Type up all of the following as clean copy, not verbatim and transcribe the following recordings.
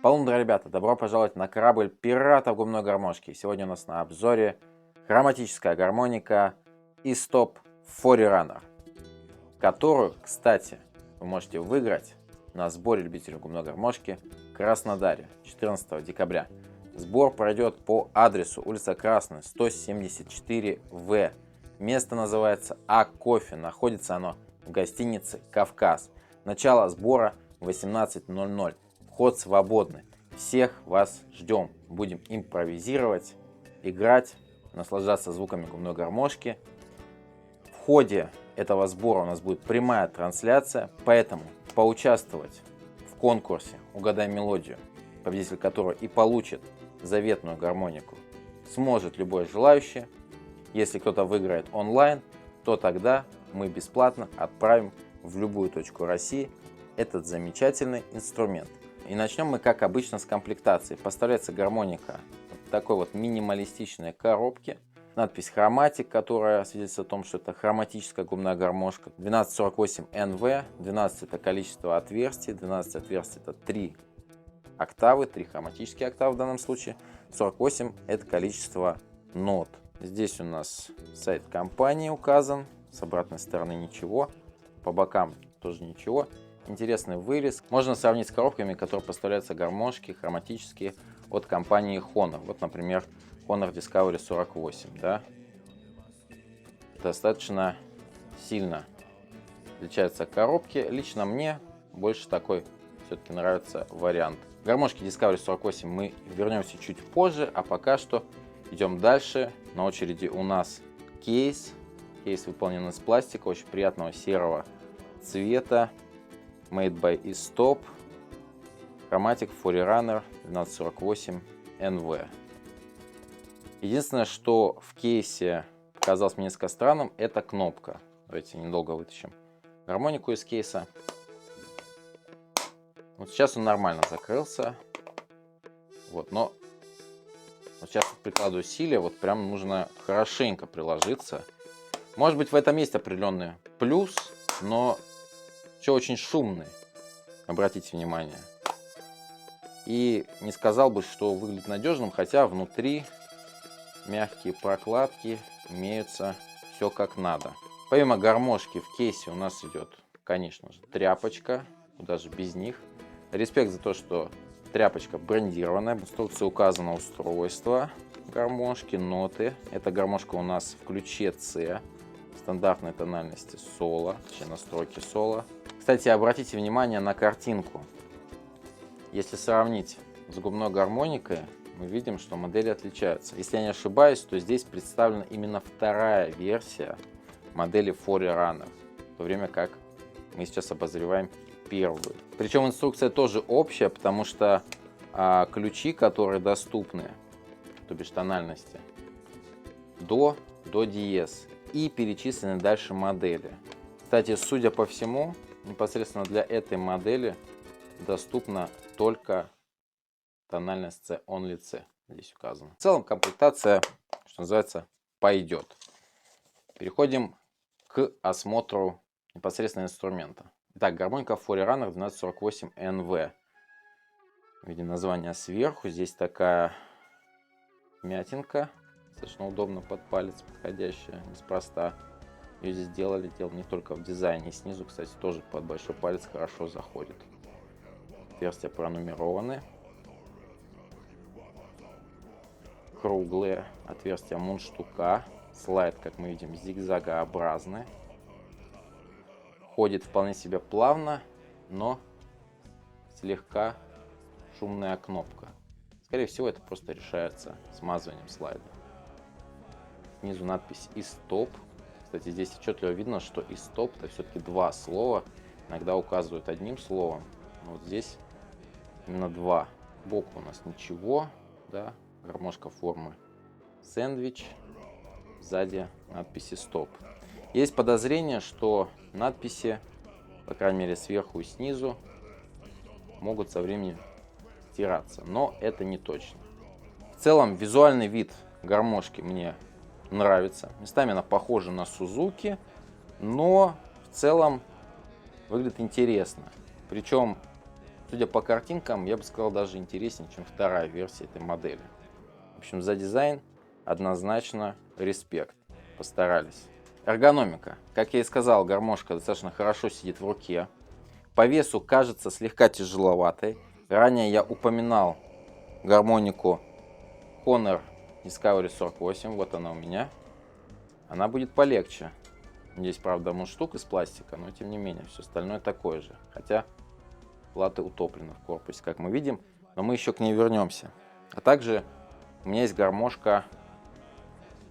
Полундра, ребята, добро пожаловать на корабль пиратов губной гармошки. Сегодня у нас на обзоре хроматическая гармоника E-Stop Forerunner, которую, кстати, вы можете выиграть на сборе любителей губной гармошки в Краснодаре 14 декабря. Сбор пройдет по адресу улица Красная, 174В. Место называется А-Кофе. Находится оно в гостинице «Кавказ». Начало сбора 18:00. Вход свободный. Всех вас ждем. Будем импровизировать, играть, наслаждаться звуками губной гармошки. В ходе этого сбора у нас будет прямая трансляция, поэтому поучаствовать в конкурсе «Угадай мелодию», победитель которого и получит заветную гармонику, сможет любой желающий. Если кто-то выиграет онлайн, то тогда мы бесплатно отправим в любую точку России этот замечательный инструмент. И начнем мы, как обычно, с комплектации. Поставляется гармоника в такой вот минималистичной коробке. Надпись «Хроматик», которая свидетельствует о том, что это хроматическая губная гармошка. 1248 НВ, 12 это количество отверстий, 12 отверстий это 3 октавы, 3 хроматические октавы в данном случае. 48 это количество нот. Здесь у нас сайт компании указан, с обратной стороны ничего, по бокам тоже ничего. Интересный вырез. Можно сравнить с коробками, которые поставляются гармошки хроматические от компании Honor. Вот, например, Honor Discovery 48. Да? Достаточно сильно отличаются коробки. Лично мне больше такой все-таки нравится вариант. Гармошки Discovery 48 мы вернемся чуть позже, а пока что идем дальше. На очереди у нас кейс. Кейс выполнен из пластика, очень приятного серого цвета. Made by E-Stop. Chromatic Forerunner 1248 NV. Единственное, что в кейсе показалось мне несколько странным, это кнопка. Давайте недолго вытащим гармонику из кейса. Вот сейчас он нормально закрылся. Вот, но вот сейчас прикладываю усилия, вот прям нужно хорошенько приложиться. Может быть, в этом есть определенный плюс, но еще очень шумный, обратите внимание. И не сказал бы, что выглядит надежным, хотя внутри мягкие прокладки имеются, все как надо. Помимо гармошки в кейсе у нас идет, конечно же, тряпочка, куда же без них. Респект за то, что тряпочка брендированная, в инструкции указано устройство гармошки, ноты. Эта гармошка у нас в ключе С, стандартной тональности соло, точнее настройки соло. Кстати, обратите внимание на картинку. Если сравнить с губной гармоникой, мы видим, что модели отличаются. Если я не ошибаюсь, то здесь представлена именно вторая версия модели Forerunner, в то время как мы сейчас обозреваем первую. Причем инструкция тоже общая, потому что ключи, которые доступны, то бишь тональности, до диез, и перечислены дальше модели. Кстати, судя по всему, непосредственно для этой модели доступна только тональность C, Only C, здесь указано. В целом комплектация, что называется, пойдет. Переходим к осмотру непосредственно инструмента. Итак, гармоника Forerunner 1248 NV. Видим название сверху. Здесь такая мятинка, достаточно удобно под палец подходящая, неспроста. Ее здесь делали не только в дизайне, и снизу, кстати, тоже под большой палец хорошо заходит. Отверстия пронумерованы. Круглые отверстия мундштука. Слайд, как мы видим, зигзагообразный. Ходит вполне себе плавно, но слегка шумная кнопка. Скорее всего, это просто решается смазыванием слайда. Снизу надпись E-Stop. Кстати, здесь отчетливо видно, что E-Stop это все-таки два слова. Иногда указывают одним словом, но вот здесь именно два. Сбоку у нас ничего, да, гармошка формы сэндвич. Сзади надпись E-Stop. Есть подозрение, что надписи, по крайней мере сверху и снизу, могут со временем стираться, но это не точно. В целом визуальный вид гармошки мне нравится. Местами она похожа на Сузуки, но в целом выглядит интересно. Причем Судя по картинкам, я бы сказал, даже интереснее, чем вторая версия этой модели. В общем, за дизайн однозначно респект. Постарались. Эргономика. Как я и сказал, гармошка достаточно хорошо сидит в руке. По весу кажется слегка тяжеловатой. Ранее я упоминал гармонику Honor Discovery 48. Вот она у меня. Она будет полегче. Здесь, правда, мундштук из пластика, но тем не менее, все остальное такое же. Хотя платы утоплены в корпусе, как мы видим, но мы еще к ней вернемся. А также у меня есть гармошка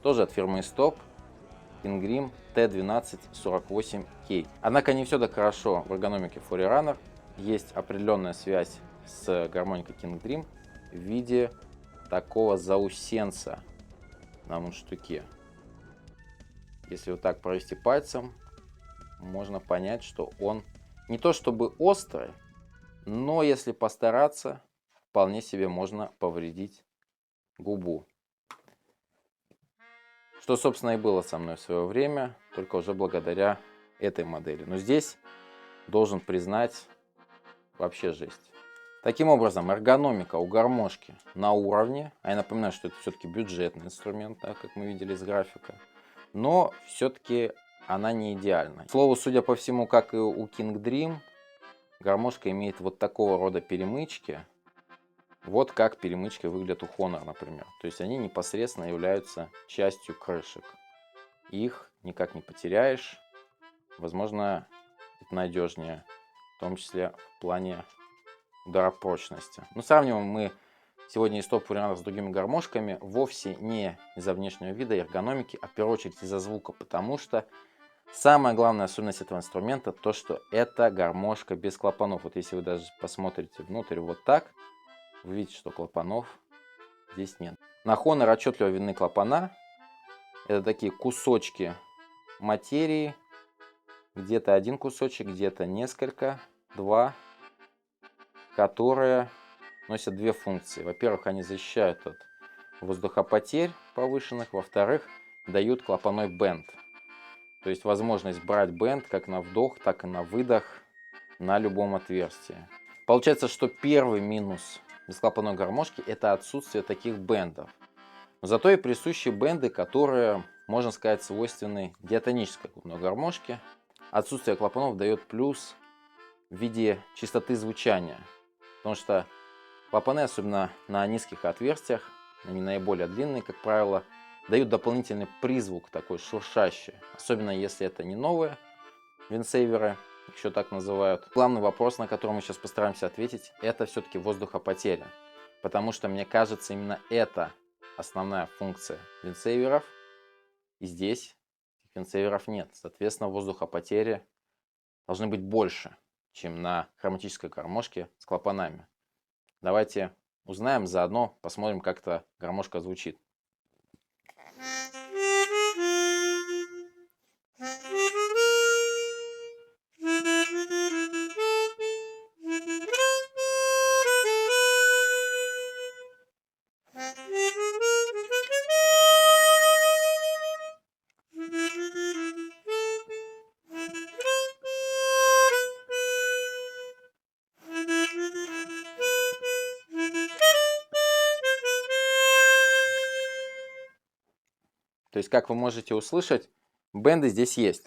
тоже от фирмы Stop, Ingram T1248K. Однако не все так хорошо в эргономике Forerunner. Есть определенная связь с гармоникой King Dream в виде такого заусенца на мундштуке. Если вот так провести пальцем, можно понять, что он не то чтобы острый, но если постараться, вполне себе можно повредить губу. Что, собственно, и было со мной в свое время, только уже благодаря этой модели. Но здесь, должен признать, вообще жесть. Таким образом, эргономика у гармошки на уровне. А я напоминаю, что это все-таки бюджетный инструмент, да, как мы видели из графика. Но все-таки она не идеальна. К слову, судя по всему, как и у King Dream, гармошка имеет вот такого рода перемычки. Вот как перемычки выглядят у Honor, например. То есть они непосредственно являются частью крышек. Их никак не потеряешь. Возможно, это надежнее, в том числе в плане ударопрочности. Но сравниваем мы сегодня Stop Forerunner с другими гармошками вовсе не из-за внешнего вида и эргономики, а в первую очередь из-за звука, потому что самая главная особенность этого инструмента то, что это гармошка без клапанов. Вот если вы даже посмотрите внутрь вот так, вы видите, что клапанов здесь нет. На Honor отчетливо видны клапана. Это такие кусочки материи. Где-то один кусочек, где-то несколько, два, которые носят две функции. Во-первых, они защищают от воздухопотерь повышенных. Во-вторых, дают клапаной бенд. То есть возможность брать бенд как на вдох, так и на выдох на любом отверстии. Получается, что первый минус бесклапанной гармошки — это отсутствие таких бендов. Но зато и присущи бенды, которые, можно сказать, свойственны диатонической губной гармошке. Отсутствие клапанов дает плюс в виде чистоты звучания. Потому что клапаны, особенно на низких отверстиях, они наиболее длинные, как правило, дают дополнительный призвук такой шуршащий. Особенно если это не новые винсейверы, еще так называют. Главный вопрос, на который мы сейчас постараемся ответить, это все-таки воздухопотеря. Потому что, мне кажется, именно это основная функция винсейверов. И здесь винсейверов нет. Соответственно, воздухопотери должны быть больше, чем на хроматической гармошке с клапанами. Давайте узнаем, заодно посмотрим, как эта гармошка звучит. То есть, как вы можете услышать, бенды здесь есть.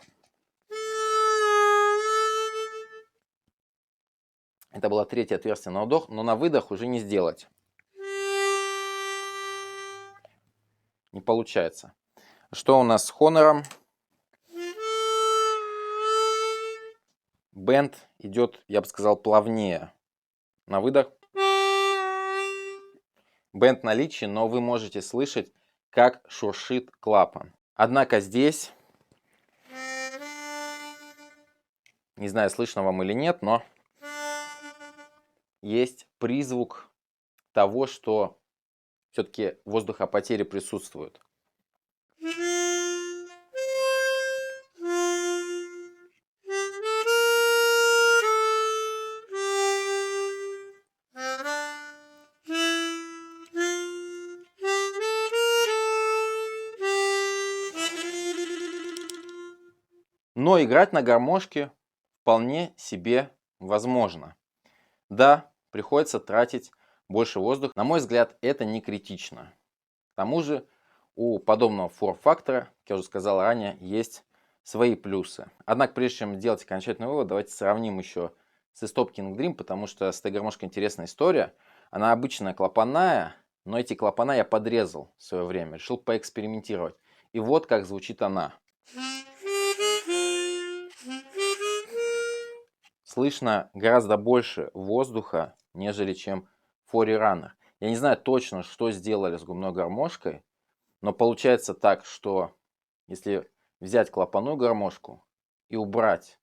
Это было третье отверстие на вдох, но на выдох уже не сделать. Не получается. Что у нас с Honor? Бенд идет, я бы сказал, плавнее. На выдох. Бенд в наличии, но вы можете слышать, как шуршит клапан. Однако здесь, не знаю, слышно вам или нет, но есть призвук того, что все-таки воздухопотери присутствуют. Но играть на гармошке вполне себе возможно. Да, приходится тратить больше воздуха. На мой взгляд, это не критично. К тому же у подобного форм-фактора, как я уже сказал ранее, есть свои плюсы. Однако, прежде чем делать окончательный вывод, давайте сравним еще с Stop King Dream, потому что с этой гармошкой интересная история. Она обычная клапанная, но эти клапана я подрезал в свое время, решил поэкспериментировать. И вот как звучит она. Слышно гораздо больше воздуха, нежели чем в Forerunner. Я не знаю точно, что сделали с губной гармошкой, но получается так, что если взять клапанную гармошку и убрать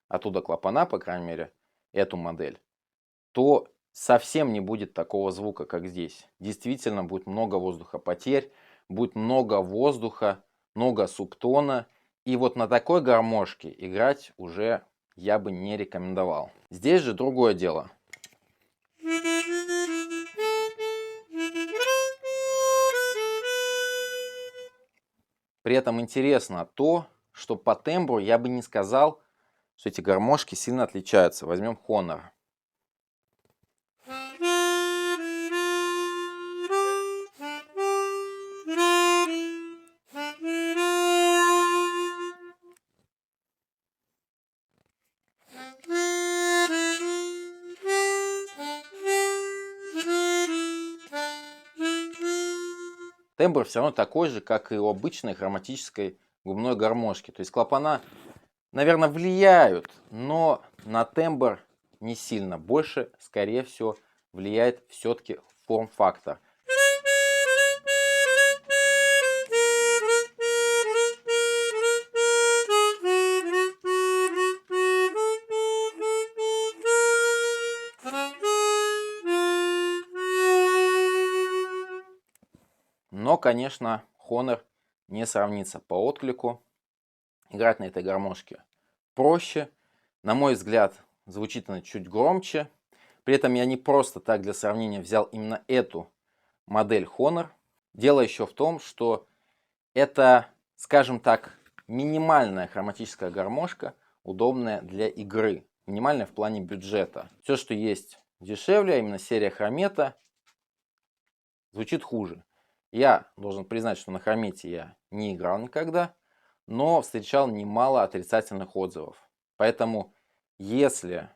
оттуда клапана, по крайней мере, эту модель, то совсем не будет такого звука, как здесь. Действительно будет много воздухопотерь, будет много воздуха, много субтона. И вот на такой гармошке играть уже я бы не рекомендовал. Здесь же другое дело. При этом интересно то, что по тембру я бы не сказал, что эти гармошки сильно отличаются. Возьмем Honor. Тембр все равно такой же, как и у обычной хроматической губной гармошки. То есть клапана, наверное, влияют, но на тембр не сильно. Больше, скорее всего, влияет все-таки форм-фактор. Но, конечно, Honor не сравнится по отклику. Играть на этой гармошке проще. На мой взгляд, звучит она чуть громче. При этом я не просто так для сравнения взял именно эту модель Honor. Дело еще в том, что это, скажем так, минимальная хроматическая гармошка, удобная для игры. Минимальная в плане бюджета. Все, что есть дешевле, а именно серия Хромета, звучит хуже. Я должен признать, что на Хромете я не играл никогда, но встречал немало отрицательных отзывов. Поэтому, если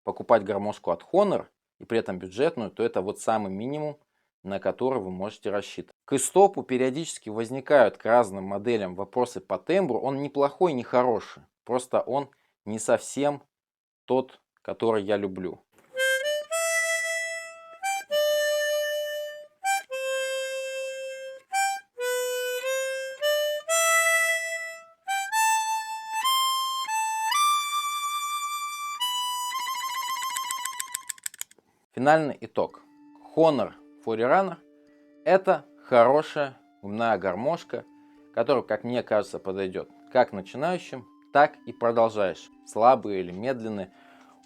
покупать гармошку от Honor и при этом бюджетную, то это вот самый минимум, на который вы можете рассчитывать. К истопу периодически возникают к разным моделям вопросы по тембру. Он не плохой, не хороший. Просто он не совсем тот, который я люблю. Финальный итог. Honor Forerunner — это хорошая губная гармошка, которая, как мне кажется, подойдет как начинающим, так и продолжающим. Слабый или медленный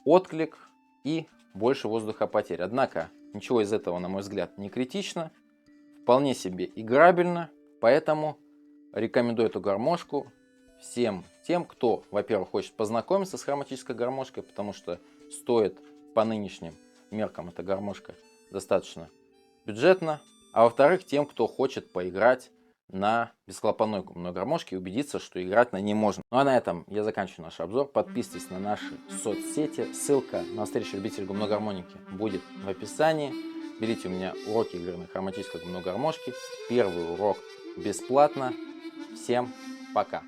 отклик и больше воздухопотерь. Однако ничего из этого, на мой взгляд, не критично. Вполне себе играбельно. Поэтому рекомендую эту гармошку всем тем, кто, во-первых, хочет познакомиться с хроматической гармошкой, потому что стоит по нынешним меркам эта гармошка достаточно бюджетно. А во-вторых, тем, кто хочет поиграть на бесклапанной губной гармошке и убедиться, что играть на ней можно. Ну а на этом я заканчиваю наш обзор. Подписывайтесь на наши соцсети. Ссылка на встречу любителей губной гармоники будет в описании. Берите у меня уроки игры на хроматической губной гармошке. Первый урок бесплатно. Всем пока!